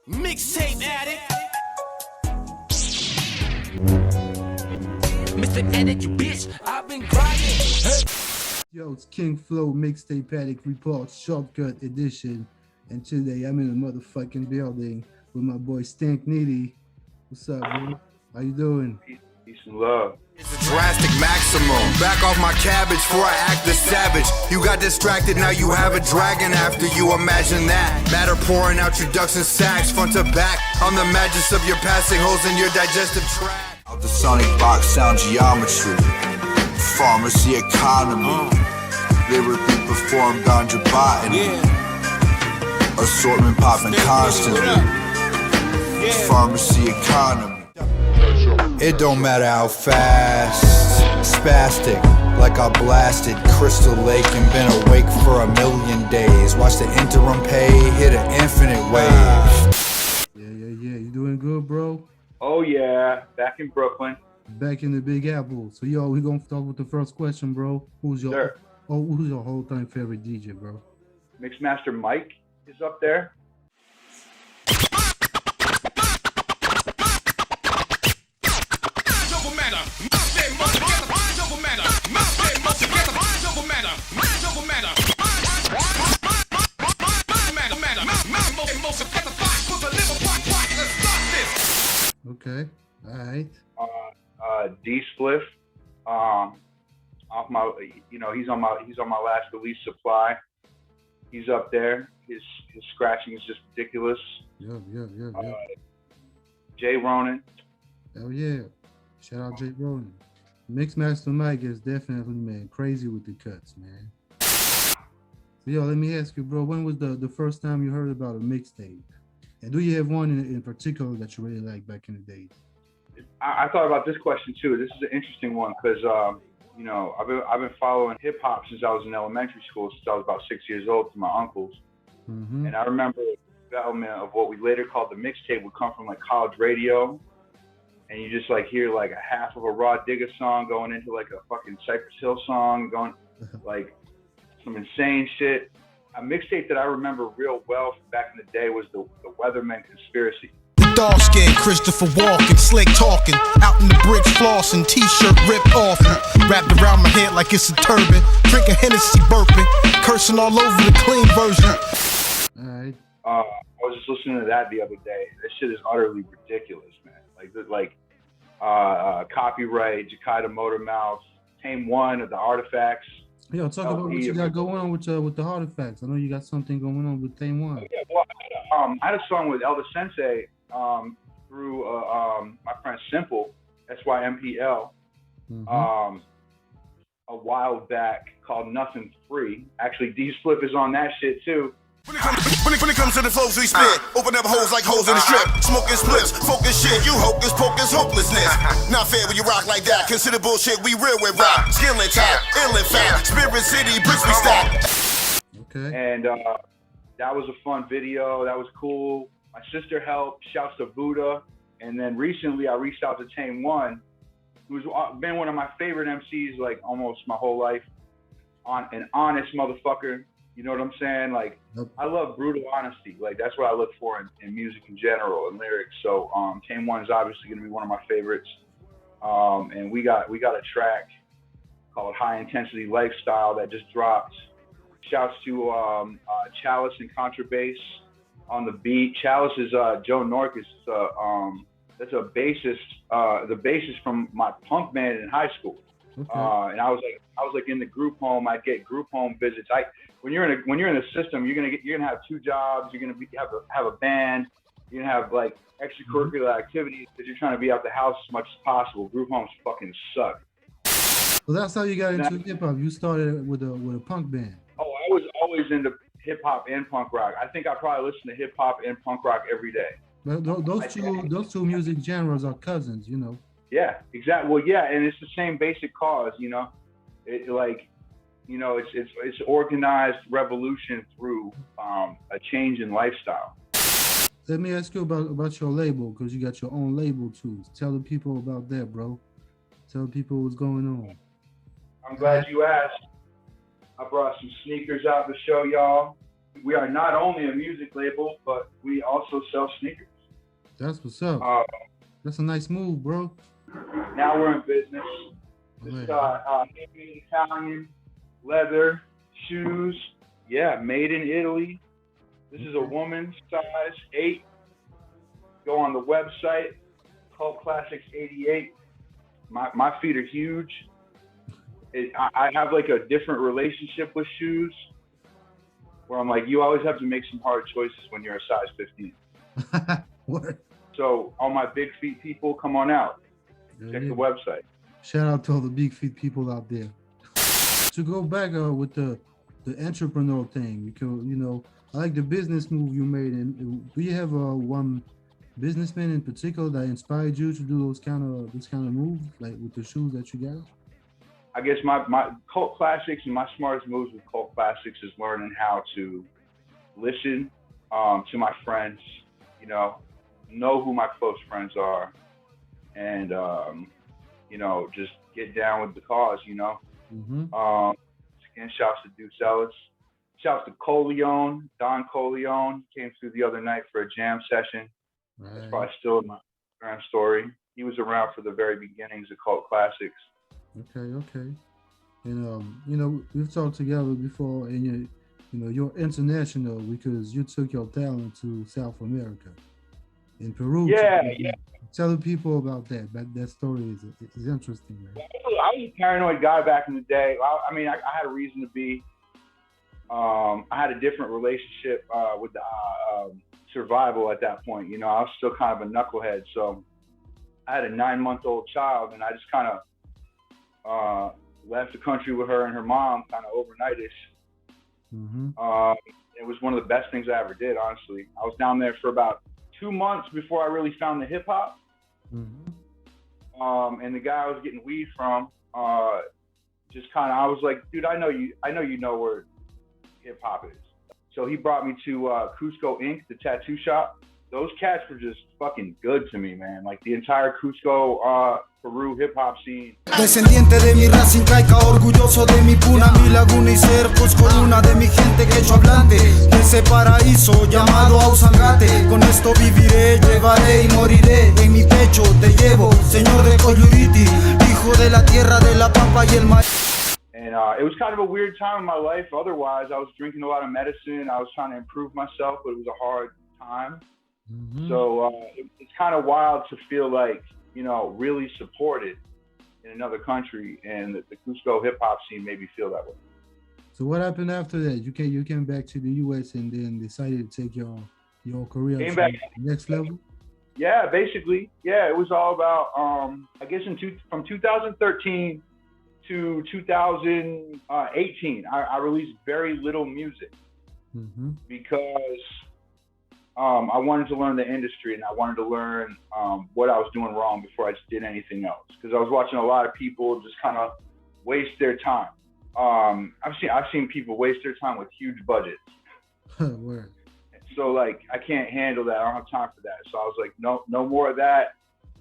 Mixtape Addict. Mr. Addict, you bitch, I've been grinding. Hey. Yo, it's King Flow Mixtape Addict Reports Shortkut edition. And today I'm in the motherfucking building with my boy STANK NITTY. What's up, bro? How you doing? Peace and love. It's a drastic maximum. Back off my cabbage before I act a savage. You got distracted, now you have a dragon after you. Imagine that. Matter pouring out your ducks and sacks, front to back. On the madness of your passing holes in your digestive tract. Out the sonic box sound geometry. Farmacy economy. Lyrically performed on your botany. Assortment popping constantly. Farmacy economy. It don't matter how fast, spastic, like I blasted Crystal Lake and been awake for 1,000,000 days. Watch the interim pay hit an infinite wave. Yeah. You doing good, bro? Oh yeah, back in Brooklyn. Back in the Big Apple. So yo, we gonna start with the first question, bro. Who's your whole time favorite DJ, bro? Mixmaster Mike is up there. Okay, all right. D-Spliff, off my, he's on my last release Supply. He's up there. His scratching is just ridiculous. Yeah. Jay Ronan. Hell yeah. Shout out Jay Ronan. Mixmaster Mike is definitely, man, crazy with the cuts, man. So, yo, let me ask you, bro, when was the first time you heard about a mixtape? And do you have one in particular that you really like back in the days? I thought about this question too. This is an interesting one because, I've been following hip hop since I was in elementary school, since I was about 6 years old, to my uncles. Mm-hmm. And I remember the development of what we later called the mixtape would come from like college radio. And you just like hear like a half of a Raw Digga song going into like a fucking Cypress Hill song, going like some insane shit. A mixtape that I remember real well from back in the day was the Weatherman Conspiracy. Dark skin, Christopher Walken, slick talking, out in the bricks flossing, t-shirt ripped off, wrapped around my head like it's a turban, drinking Hennessy burping, cursing all over the clean version. Alright. I was just listening to that the other day. That shit is utterly ridiculous, man. Copyright, Jakida Motormouth, Tame One of the Artifacts. Yo, talk about what you got going on with the Artifacts. I know you got something going on with Tame One. Yeah, well, I had a song with Elder Sensei through my friend Simple, SYMPL, a while back called Nothing Free. Actually, D-Spliff is on that shit too. When it comes to the flows we spit, open up holes like holes in the strip. Smoking spliffs, focus shit, you hocus pocus hopelessness. Not fair when you rock like that. Consider bullshit, we real with rock. Skill and tap, ill and fat. Spirit City, bricks we stack. Okay. And that was a fun video. That was cool. My sister helped. Shouts to Buddha. And then recently I reached out to Tame One, who's been one of my favorite MCs like almost my whole life. An honest motherfucker. You know what I'm saying? Like, I love brutal honesty. Like, that's what I look for in music in general and lyrics. So, Tame One is obviously going to be one of my favorites. And we got a track called High Intensity Lifestyle that just dropped. Shouts to Chalice and Contrabass on the beat. Chalice is Joe Norcus. That's a bassist, the bassist from my punk band in high school. Okay. And I was like in the group home. I'd get group home visits. When you're in the system, you're gonna have two jobs. You're gonna have a band. You're gonna have like extracurricular activities because you're trying to be out the house as much as possible. Group homes fucking suck. So that's how you got into hip hop. You started with a punk band. Oh, I was always into hip hop and punk rock. I think I probably listen to hip hop and punk rock every day. But those two music genres are cousins, you know. Yeah, exactly. Well, yeah, and it's the same basic cause, you know. It's organized revolution through a change in lifestyle. Let me ask you about your label, because you got your own label too. Tell the people about that, bro. Tell people what's going on. I'm glad you asked. I brought some sneakers out to show y'all. We are not only a music label, but we also sell sneakers. That's what's up. That's a nice move, bro. Now we're in business. This Man. handmade Italian leather shoes. Yeah, made in Italy. This is a woman's size 8. Go on the website, Cult Classics 88. My feet are huge. I have like a different relationship with shoes, where I'm like, you always have to make some hard choices when you're a size 15. What? So all my big feet people, come on out. Check the website. Shout out to all the big feet people out there. To go back with the entrepreneur thing, because you know, I like the business move you made. And do you have one businessman in particular that inspired you to do this kind of moves, like with the shoes that you got? I guess my Cult Classics and my smartest moves with Cult Classics is learning how to listen to my friends, you know who my close friends are, and you know, just get down with the cause, you know. Again, shouts to Deuce Ellis. Shouts to Coleon, Don Coleon. He came through the other night for a jam session. Right. That's probably still in my grand story. He was around for the very beginnings of Cult Classics. Okay. And you know, we've talked together before, and you're international because you took your talent to South America, in Peru. Yeah. Tell the people about that. That story is interesting, man. I was a paranoid guy back in the day. I mean, I had a reason to be. I had a different relationship with the survival at that point. You know, I was still kind of a knucklehead. So I had a 9-month-old child, and I just kind of left the country with her and her mom kind of overnightish. It was one of the best things I ever did, honestly. I was down there for about 2 months before I really found the hip hop. And the guy I was getting weed from, just kind of, I was like, dude, I know you know where hip hop is. So he brought me to Cusco Inc., the tattoo shop. Those cats were just fucking good to me, man. Like the entire Cusco, Peru hip hop scene. Descendiente de mi raza incaica, orgulloso de mi puna, mi laguna y cercos, corona de mi gente quechua hablante, de ese paraíso llamado Ausangate. Con esto viviré, llevaré y moriré, en mi pecho te llevo, señor de Coyuriti, hijo de la tierra de la pampa y el maíz. And it was kind of a weird time in my life. Otherwise, I was drinking a lot of medicine. I was trying to improve myself, but it was a hard time. So it's kind of wild to feel like, you know, really supported in another country, and the Cusco hip hop scene made me feel that way. So what happened after that? You came back to the U.S. and then decided to take your career to the next level? Yeah, basically. Yeah, it was all about, I guess from 2013 to 2018, I released very little music because I wanted to learn the industry, and I wanted to learn what I was doing wrong before I just did anything else. Because I was watching a lot of people just kind of waste their time. I've seen people waste their time with huge budgets. Word. So like, I can't handle that. I don't have time for that. So I was like, no more of that.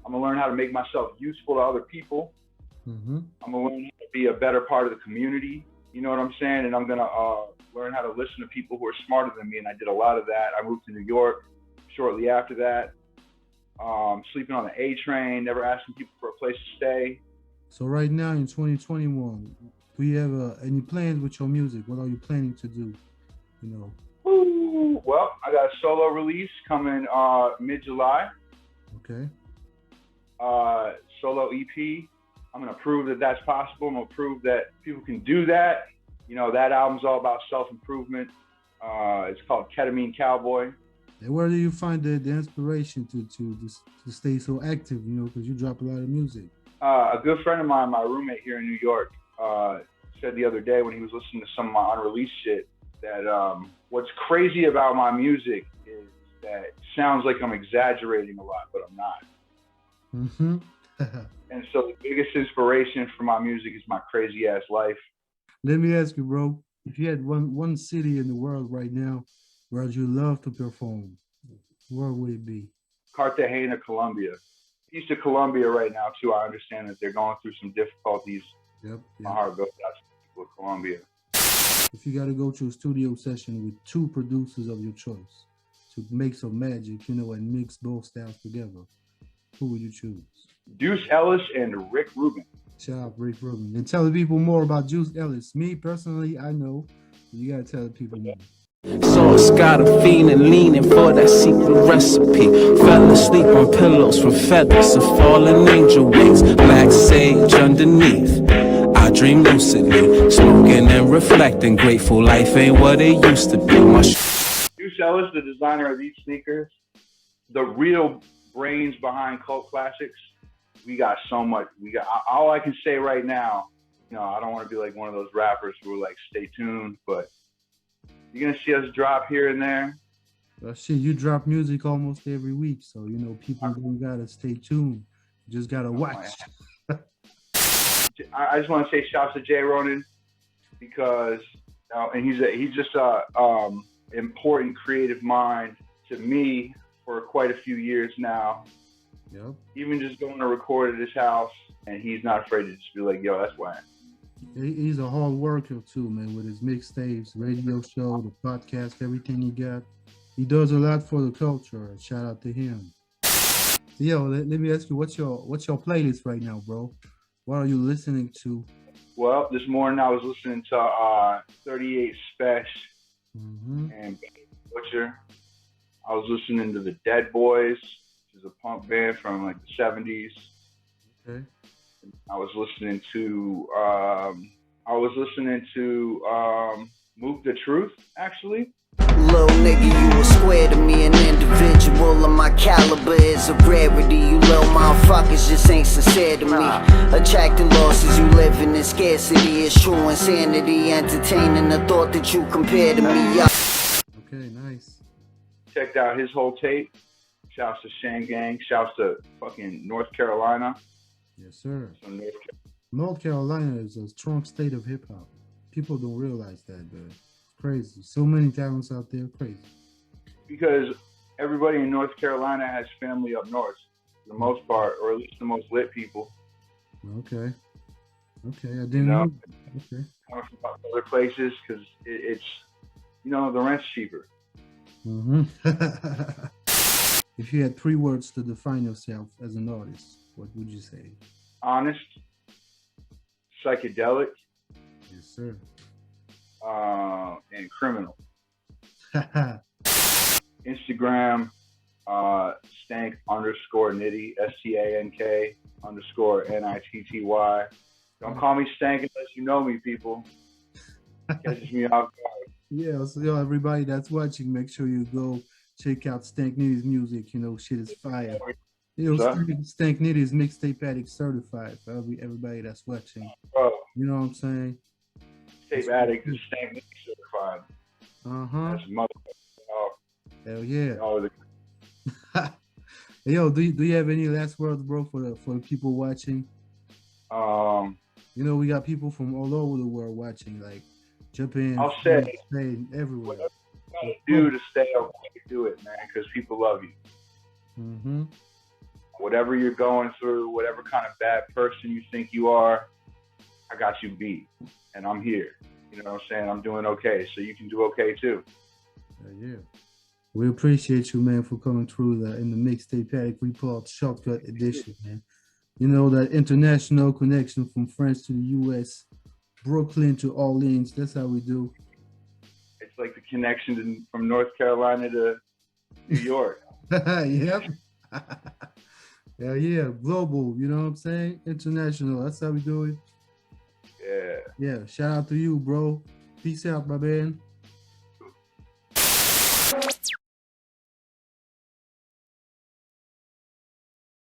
I'm gonna learn how to make myself useful to other people. I'm gonna learn how to be a better part of the community. You know what I'm saying? And I'm gonna learn how to listen to people who are smarter than me. And I did a lot of that. I moved to New York shortly after that. Sleeping on the A train, never asking people for a place to stay. So right now in 2021, do you have any plans with your music? What are you planning to do? You know. Ooh, well, I got a solo release coming mid-July. Okay. Solo EP. I'm gonna prove that that's possible. I'm gonna prove that people can do that. You know, that album's all about self-improvement. It's called Ketamine Cowboy. And where do you find the inspiration to stay so active? You know, because you drop a lot of music. A good friend of mine, my roommate here in New York, said the other day when he was listening to some of my unreleased shit that what's crazy about my music is that it sounds like I'm exaggerating a lot, but I'm not. And so the biggest inspiration for my music is my crazy ass life. Let me ask you, bro, if you had one city in the world right now where you love to perform, where would it be? Cartagena, Colombia. East of Colombia right now too. I understand that they're going through some difficulties. Yep. My heart goes out to the people of Colombia. If you got to go to a studio session with two producers of your choice to make some magic, you know, and mix both styles together, who would you choose? Deuce Ellis and Rick Rubin. Shout out Rick Rubin. And tell the people more about Juice Ellis. Me personally, I know. You gotta tell the people more. Sauce got a feeling, leaning for that secret recipe. Fell asleep on pillows from feathers of fallen angel wings. Black sage underneath. I dream lucidly, smoking and reflecting. Grateful life ain't what it used to be. Deuce Ellis, the designer of these sneakers, the real brains behind cult classics. We got so much. We got all I can say right now. You know, I don't want to be like one of those rappers who are like, stay tuned, but you're gonna see us drop here and there. Well, shit, you drop music almost every week, so you know people don't gotta stay tuned. You just gotta watch. I just want to say shouts to Jay Ronan because, and he's just a important creative mind to me for quite a few years now. Yep. Even just going to record at his house, and he's not afraid to just be like, yo, that's why. He's a hard worker too, man, with his mixtapes, radio show, the podcast, everything he got. He does a lot for the culture. Shout out to him. So, yo, let me ask you, what's your playlist right now, bro? What are you listening to? Well, this morning I was listening to 38 Special and Butcher. I was listening to the Dead Boys, which is a punk band from like the 70s. Okay. I was listening to Mook the Truth, actually. Little nigga, you a square to me, an individual of my caliber is a rarity. You little motherfuckers just ain't sincere to me. Attracting losses, you living in scarcity. It's true insanity, entertaining the thought that you compare to me. Okay, nice. Checked out his whole tape. Shouts to Shane Gang. Shouts to fucking North Carolina. Yes, sir. North Carolina is a strong state of hip hop. People don't realize that, but it's crazy. So many talents out there, crazy. Because everybody in North Carolina has family up north, for the most part, or at least the most lit people. Okay. Okay, I didn't know. Okay. Coming from other places, because it's, you know, the rent's cheaper. If you had 3 words to define yourself as an artist, what would you say? Honest, psychedelic, yes, sir. And criminal. Instagram, stank _nitty, STANK_NITTY. Don't call me stank unless you know me, people. Catches me off guard. Yeah, so yo, everybody that's watching, make sure you go check out Stank Nitty's music. You know, shit is fire. You know, Stank Nitty's Mixtape Addict certified for everybody that's watching. Bro, you know what I'm saying? Mixtape Addict is Stank Nitty certified. That's motherfucker. Hell yeah. Yo, do you have any last words, bro, for the people watching? You know, we got people from all over the world watching, like Japan, I'll say Spain, everywhere. Whatever you gotta do to stay awake, do it, man, because people love you. Whatever you're going through, whatever kind of bad person you think you are, I got you beat, and I'm here. You know what I'm saying? I'm doing okay, so you can do okay too. Yeah. We appreciate you, man, for coming through in the Mixtape Addict Report Shortkut edition, man. You know, that international connection from France to the U.S., Brooklyn to Orleans. That's how we do. It's like the connection from North Carolina to New York. Yep. Hell yeah, global. You know what I'm saying? International. That's how we do it. Yeah. Yeah. Shout out to you, bro. Peace out, my man.